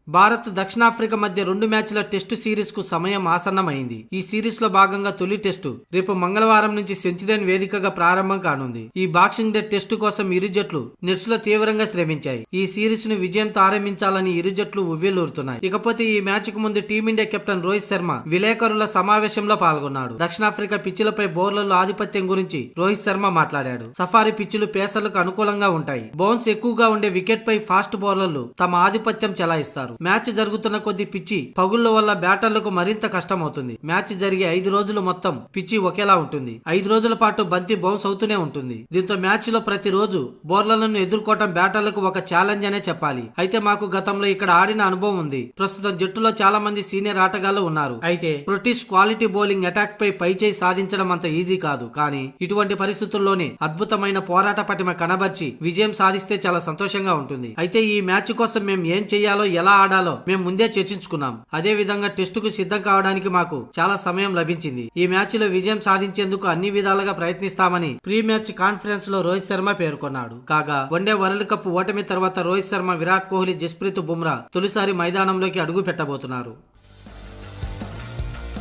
భారత్ దక్షిణాఫ్రికా మధ్య 2 మ్యాచ్ల టెస్టు సిరీస్ కు సమయం ఆసన్నమైంది. ఈ సిరీస్ లో భాగంగా తొలి టెస్టు రేపు మంగళవారం నుంచి సెంచరీన్ వేదికగా ప్రారంభం కానుంది. ఈ బాక్సింగ్ డే టెస్టు కోసం ఇరు జట్లు నెట్స్ లో తీవ్రంగా శ్రమించాయి. ఈ సిరీస్ ను విజయంతో ఆరంభించాలని ఇరు జట్లు ఉవ్విళ్లూరుతున్నాయి. ఇకపోతే ఈ మ్యాచ్ కు ముందు టీమిండియా కెప్టెన్ రోహిత్ శర్మ విలేకరుల సమావేశంలో పాల్గొన్నాడు. దక్షిణాఫ్రికా పిచ్చులపై బౌలర్ల ఆధిపత్యం గురించి రోహిత్ శర్మ మాట్లాడాడు. సఫారీ పిచ్చులు పేసర్లకు అనుకూలంగా ఉంటాయి. బౌన్స్ ఎక్కువగా ఉండే వికెట్ పై ఫాస్ట్ బౌలర్లు తమ ఆధిపత్యం చెలాయిస్తారు. మ్యాచ్ జరుగుతున్న కొద్ది పిచ్చి పగుళ్ల వల్ల బ్యాటర్లకు మరింత కష్టమవుతుంది. మ్యాచ్ జరిగే 5 రోజులు మొత్తం పిచ్చి ఒకేలా ఉంటుంది. 5 రోజుల పాటు బంతి బౌన్స్ అవుతూనే ఉంటుంది. దీంతో మ్యాచ్ లో ప్రతి రోజు బౌలర్లను ఎదుర్కోవటం బ్యాటర్లకు ఒక ఛాలెంజ్ అనే చెప్పాలి. అయితే మాకు గతంలో ఇక్కడ ఆడిన అనుభవం ఉంది. ప్రస్తుతం జట్టులో చాలా మంది సీనియర్ ఆటగాళ్లు ఉన్నారు. అయితే బ్రిటిష్ క్వాలిటీ బౌలింగ్ అటాక్ పై చేయి సాధించడం అంత ఈజీ కాదు. కానీ ఇటువంటి పరిస్థితుల్లోనే అద్భుతమైన పోరాట పటిమ కనబర్చి విజయం సాధిస్తే చాలా సంతోషంగా ఉంటుంది. అయితే ఈ మ్యాచ్ కోసం మేము ఏం చేయాలో ఎలా ఆడాలో మేము ముందే చర్చించుకున్నాం. అదే విధంగా టెస్టుకు సిద్ధం కావడానికి మాకు చాలా సమయం లభించింది. ఈ మ్యాచ్ లో విజయం సాధించేందుకు అన్ని విధాలుగా ప్రయత్నిస్తామని ప్రీ మ్యాచ్ కాన్ఫరెన్స్ లో రోహిత్ శర్మ పేర్కొన్నాడు. కాగా వన్డే వరల్డ్ కప్ ఓటమి తర్వాత రోహిత్ శర్మ, విరాట్ కోహ్లీ, జస్ప్రీత్ బుమ్రా తొలిసారి మైదానంలోకి అడుగు పెట్టబోతున్నారు.